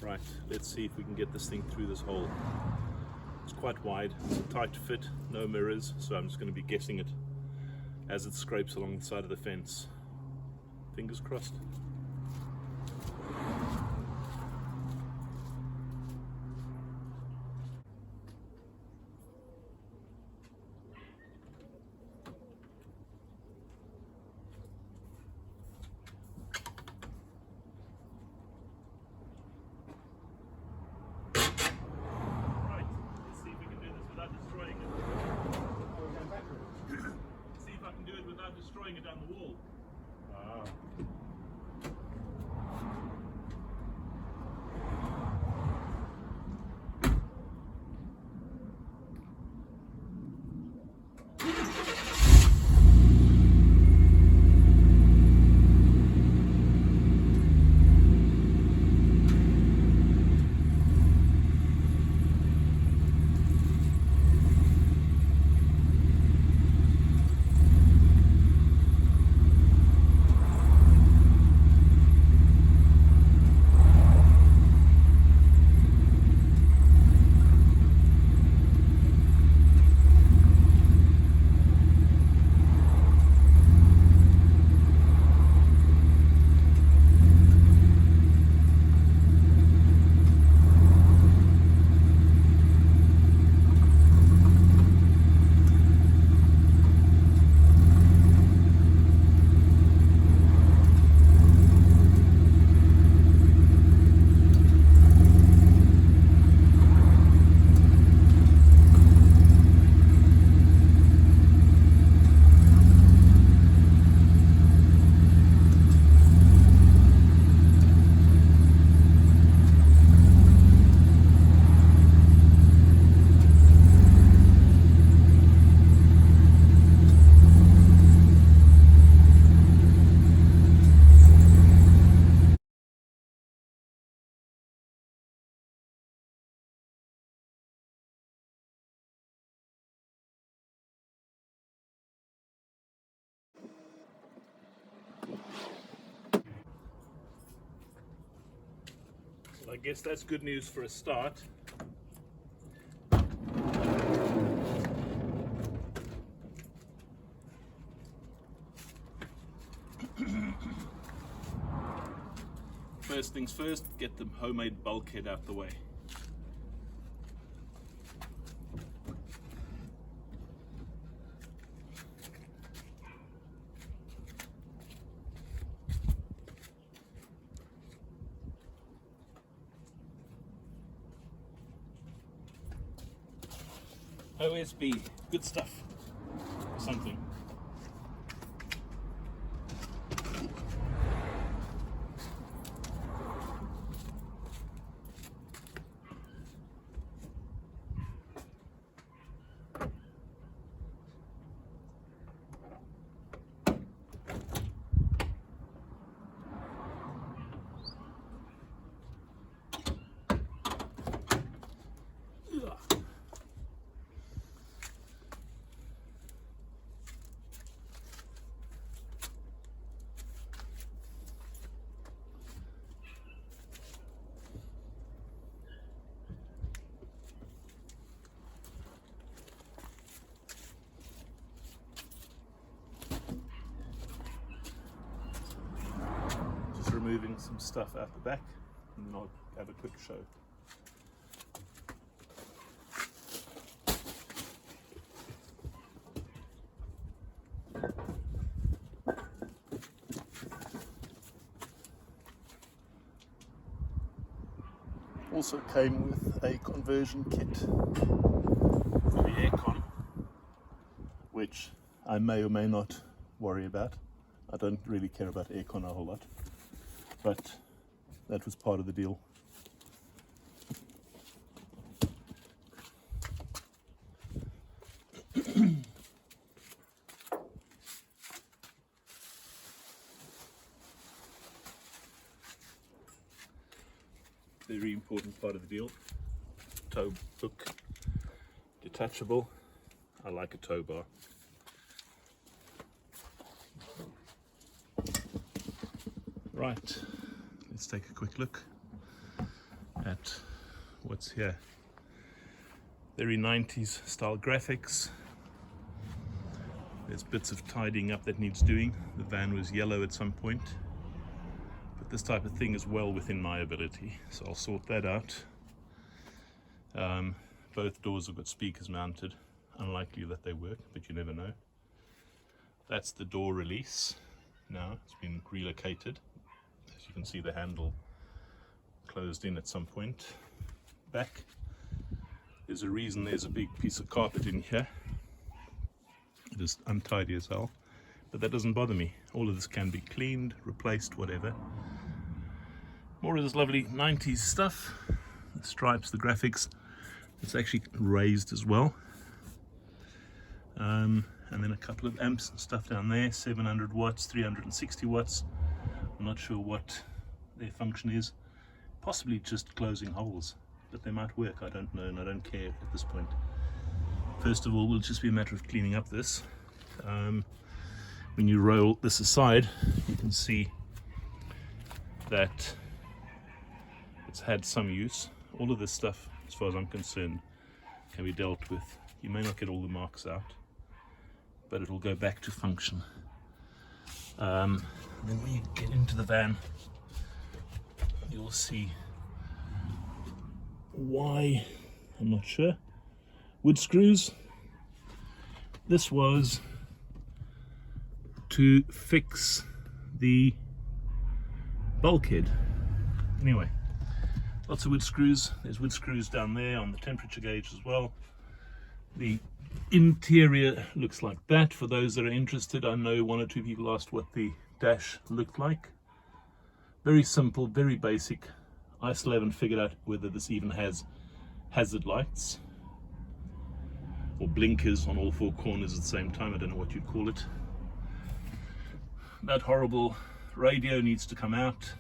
Right, let's see if we can get this thing through this hole. It's quite wide, it's a tight fit, no mirrors, so I'm just going to be guessing it as it scrapes along the side of the fence. Fingers crossed. Destroying it down the wall. Ah. Well, I guess that's good news for a start. First things first, get the homemade bulkhead out the way. OSB, good stuff. Something. Removing some stuff out the back, and then I'll have a quick show. Also came with a conversion kit for the aircon, which I may or may not worry about. I don't really care about aircon a whole lot, but that was part of the deal. Very important part of the deal. Tow hook, detachable. I like a tow bar. Right, let's take a quick look. at what's here. Very 90s style graphics. There's bits of tidying up that needs doing. The van was yellow at some point, but this type of thing is well within my ability, so I'll sort that out. Both doors have got speakers mounted. Unlikely that they work, but you never know. That's the door release. Now it's been relocated. As you can see, the handle closed in at some point. Back, there's a reason there's a big piece of carpet in here. It is untidy as hell, but that doesn't bother me. All of this can be cleaned, replaced, whatever. More of this lovely 90s stuff. The stripes, the graphics. It's actually raised as well. And then a couple of amps and stuff down there, 700 watts, 360 watts. I'm not sure what their function is. Possibly just closing holes, but they might work, I don't know, and I don't care at this point. First of all, it will just be a matter of cleaning up this. When you roll this aside, you can see that it's had some use. All of this stuff, as far as I'm concerned, can be dealt with. You may not get all the marks out, but it'll go back to function. Then when you get into the van, you'll see why, I'm not sure. Wood screws. This was to fix the bulkhead. Anyway, lots of wood screws. There's wood screws down there on the temperature gauge as well. The interior looks like that. For those that are interested, I know one or two people asked what the dash looked like. Very simple, very basic. I still haven't figured out whether this even has hazard lights or blinkers on all four corners at the same time. I don't know what you'd call it. That horrible radio needs to come out,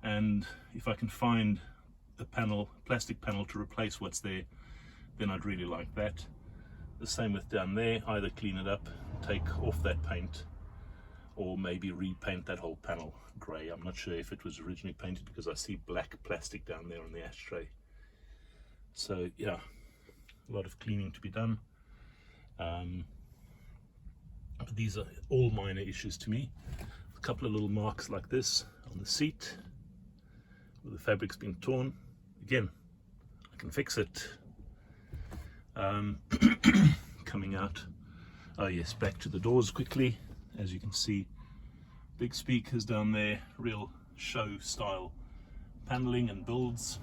and if I can find a panel, plastic panel, to replace what's there, then I'd really like that. The same with down there. Either clean it up, take off that paint, or maybe repaint that whole panel grey. I'm not sure if it was originally painted, because I see black plastic down there on the ashtray. So yeah, a lot of cleaning to be done. But these are all minor issues to me. A couple of little marks like this on the seat where the fabric's been torn. Again, I can fix it. Coming out, oh yes, back to the doors quickly. As you can see, big speakers down there, real show style paneling and builds,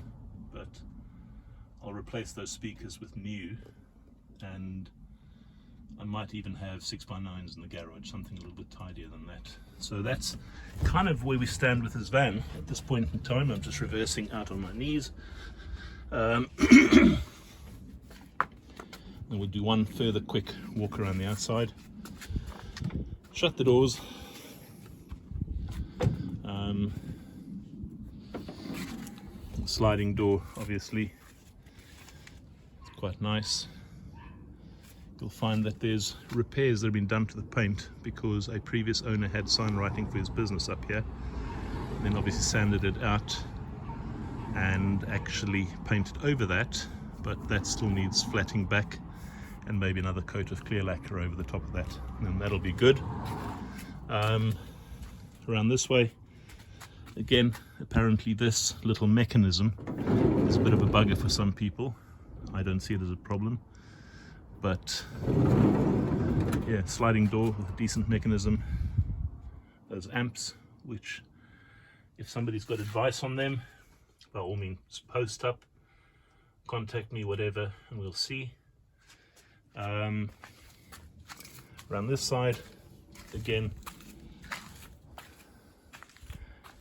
but I'll replace those speakers with new, and I might even have 6x9s in the garage, something a little bit tidier than that. So that's kind of where we stand with this van at this point in time. I'm just reversing out on my knees. And we'll do one further quick walk around the outside. Shut the doors. Sliding door, obviously. It's quite nice. You'll find that there's repairs that have been done to the paint because a previous owner had sign writing for his business up here, and then obviously sanded it out and actually painted over that, but that still needs flatting back and maybe another coat of clear lacquer over the top of that, and then that'll be good. Around this way, again, apparently this little mechanism is a bit of a bugger for some people. I don't see it as a problem, but yeah, sliding door with a decent mechanism. Those amps, which if somebody's got advice on them, by all means post up, contact me, whatever, and we'll see. Around this side, again,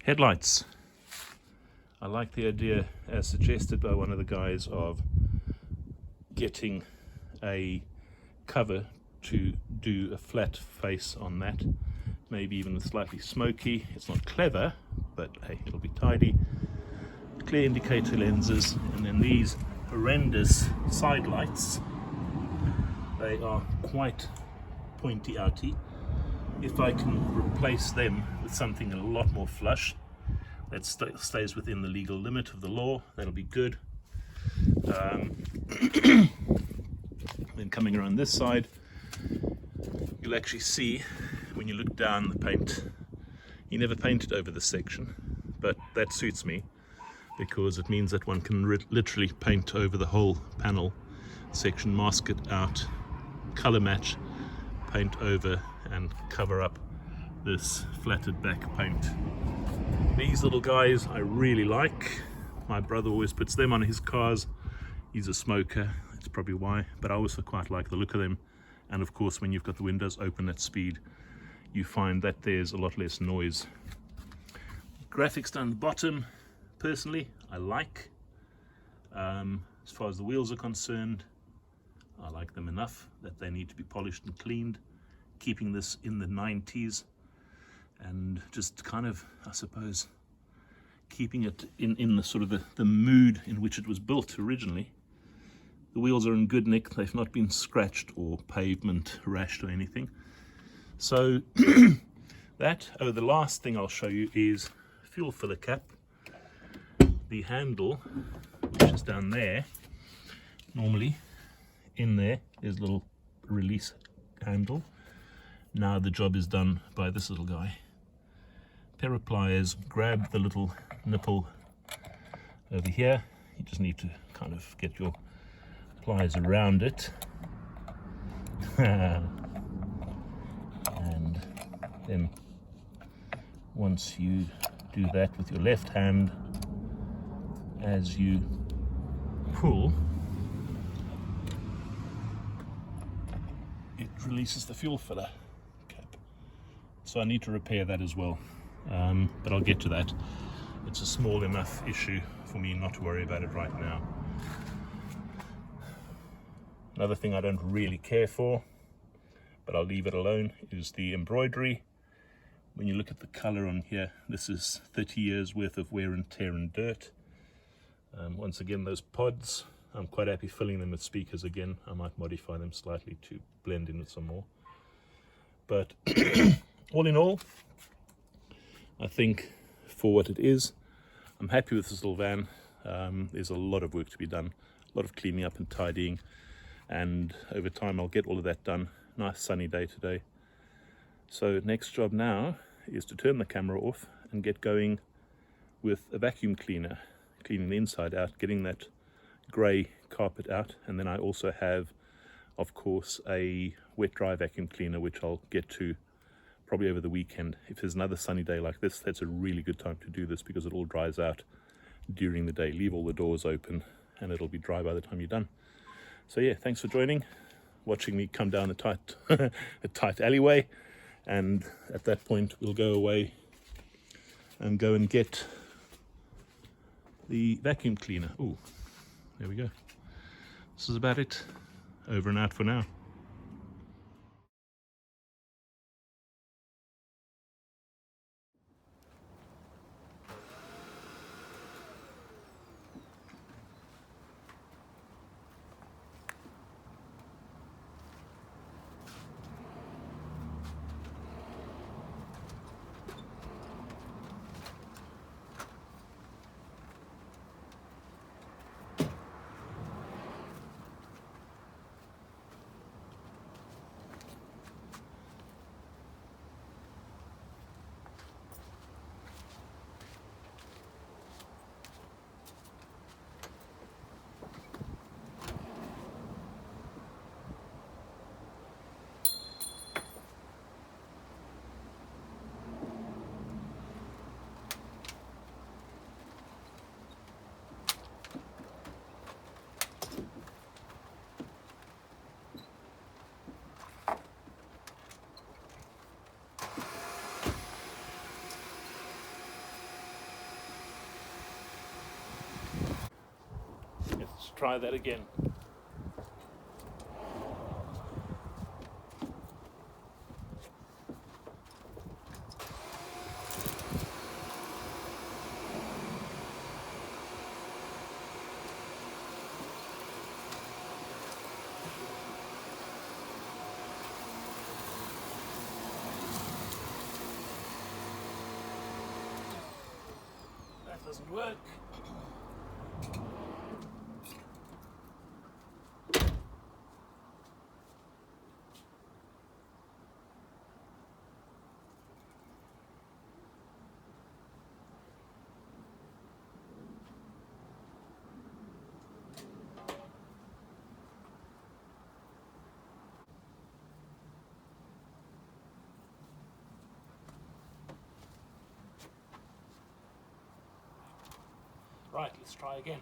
headlights. I like the idea, as suggested by one of the guys, of getting a cover to do a flat face on that, maybe even with slightly smoky. It's not clever, but hey, it'll be tidy. Clear indicator lenses, and then these horrendous side lights. They are quite pointy outy. If I can replace them with something a lot more flush, that stays within the legal limit of the law. That'll be good. Then coming around this side, you'll actually see when you look down the paint. He never painted over this section, but that suits me because it means that one can literally paint over the whole panel section, mask it out, color match, paint over, and cover up this flatted back paint. These little guys I really like. My brother always puts them on his cars. He's a smoker, that's probably why, but I also quite like the look of them. And of course, when you've got the windows open at speed, you find that there's a lot less noise. Graphics down the bottom, personally, I like. As far as the wheels are concerned, I like them enough that they need to be polished and cleaned, keeping this in the 90s and just kind of, I suppose, keeping it in the sort of the mood in which it was built originally. The wheels are in good nick, they've not been scratched or pavement rashed or anything. So the last thing I'll show you is fuel filler cap. The handle, which is down there, normally in there's a little release handle. Now the job is done by this little guy. Pair of pliers, grab the little nipple over here. You just need to kind of get your pliers around it. And then once you do that with your left hand, as you pull, it releases the fuel filler cap. So I need to repair that as well, but I'll get to that. It's a small enough issue for me not to worry about it right now. Another thing I don't really care for, but I'll leave it alone, is the embroidery. When you look at the color on here, this is 30 years worth of wear and tear and dirt. Once again, those pods, I'm quite happy filling them with speakers again. I might modify them slightly to blend in with some more. But all in all, I think for what it is, I'm happy with this little van. There's a lot of work to be done, a lot of cleaning up and tidying, and over time I'll get all of that done. Nice sunny day today. So next job now is to turn the camera off and get going with a vacuum cleaner, cleaning the inside out, getting that grey carpet out, and then I also have, of course, a wet dry vacuum cleaner which I'll get to probably over the weekend. If there's another sunny day like this, that's a really good time to do this because it all dries out during the day. Leave all the doors open and it'll be dry by the time you're done. So yeah, thanks for joining, watching me come down the tight alleyway, and at that point we'll go away and go and get the vacuum cleaner. Oh, there we go. This is about it. Over and out for now. Let's try that again. doesn't work. Right, let's try again.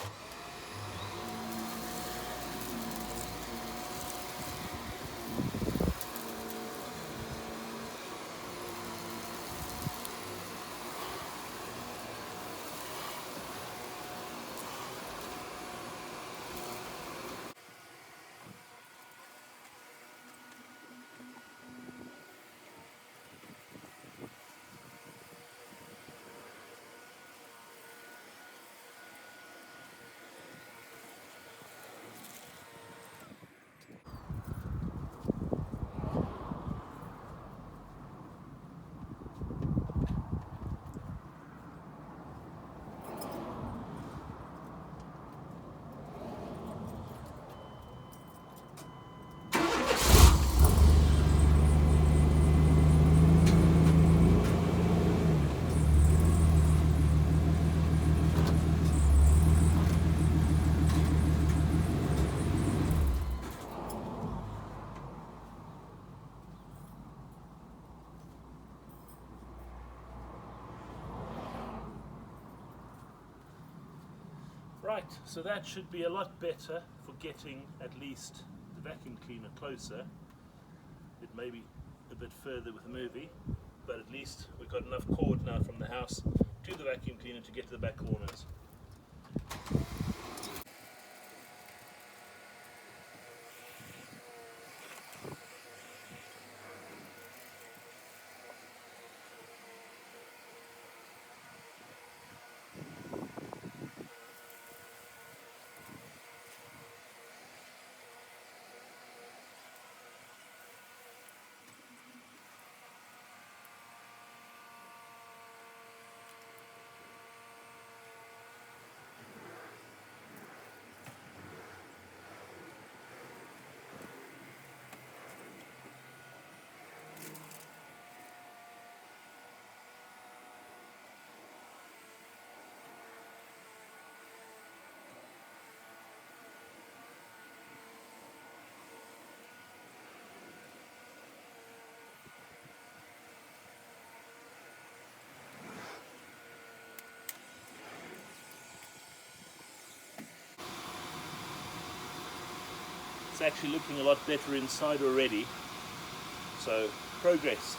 Right, so that should be a lot better for getting at least the vacuum cleaner closer. It may be a bit further with the movie, but at least we've got enough cord now from the house to the vacuum cleaner to get to the back corners. It's actually looking a lot better inside already, so progress.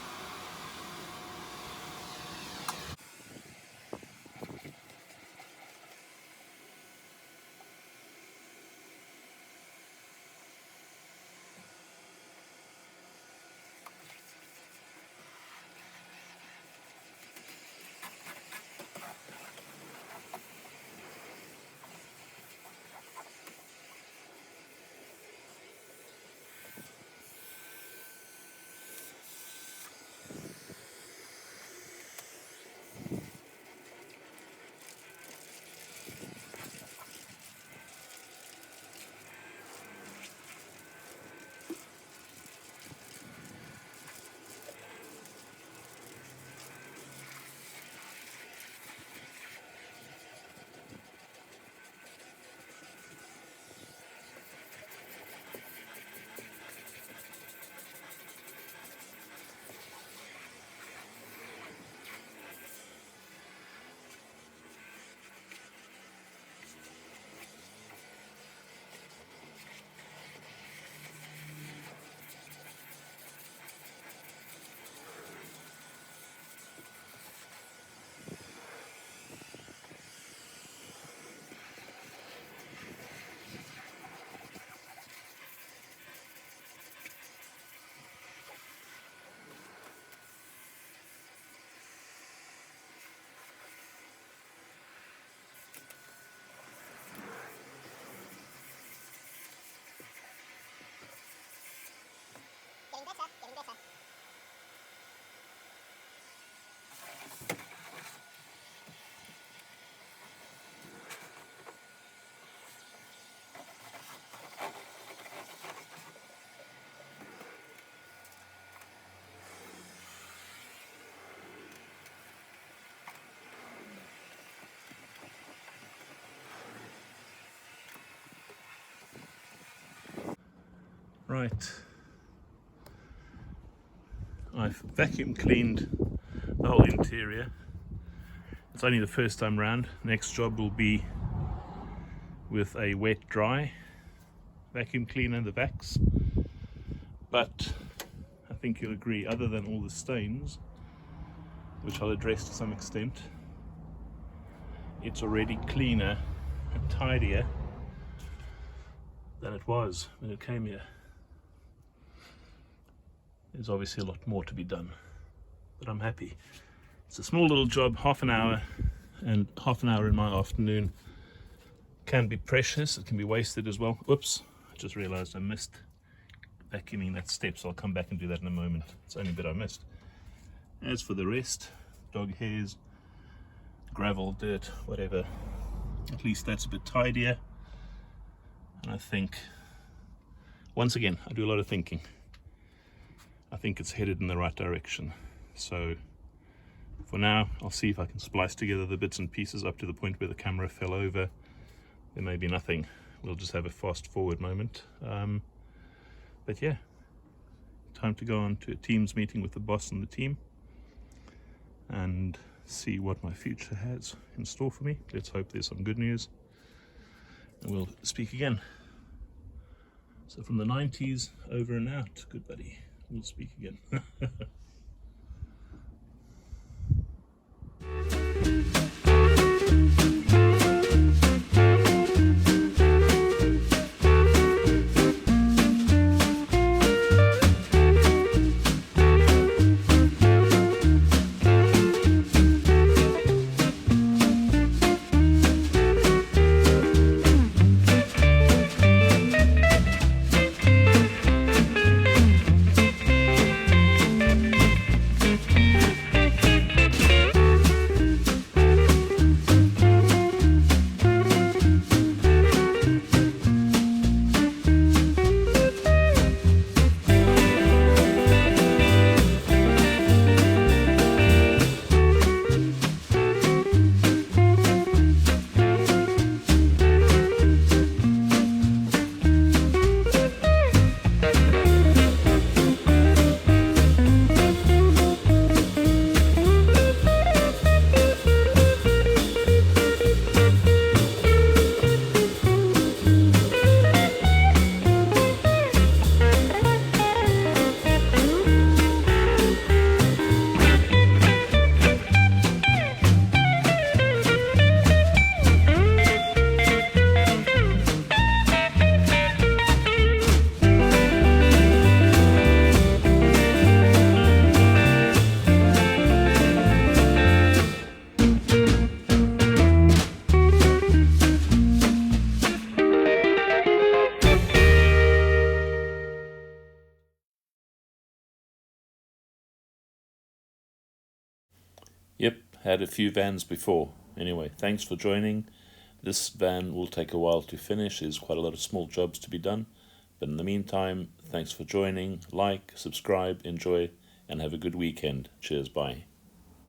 Right, I've vacuum cleaned the whole interior. It's only the first time round. Next job will be with a wet dry vacuum cleaner, the Vax. But I think you'll agree, other than all the stains, which I'll address to some extent, it's already cleaner and tidier than it was when it came here. There's obviously a lot more to be done, but I'm happy. It's a small little job, half an hour, and half an hour in my afternoon can be precious. It can be wasted as well. Whoops, I just realized I missed vacuuming that step, so I'll come back and do that in a moment. It's the only bit I missed. As for the rest, dog hairs, gravel, dirt, whatever, at least that's a bit tidier. And I think, once again, I do a lot of thinking. I think it's headed in the right direction. So for now, I'll see if I can splice together the bits and pieces up to the point where the camera fell over. There may be nothing. We'll just have a fast forward moment. But yeah, time to go on to a Teams meeting with the boss and the team and see what my future has in store for me. Let's hope there's some good news, and we'll speak again. So from the 90s over and out, good buddy. We'll speak again. Yep, had a few vans before. Anyway, thanks for joining. This van will take a while to finish. There's quite a lot of small jobs to be done. But in the meantime, thanks for joining. Like, subscribe, enjoy, and have a good weekend. Cheers, bye.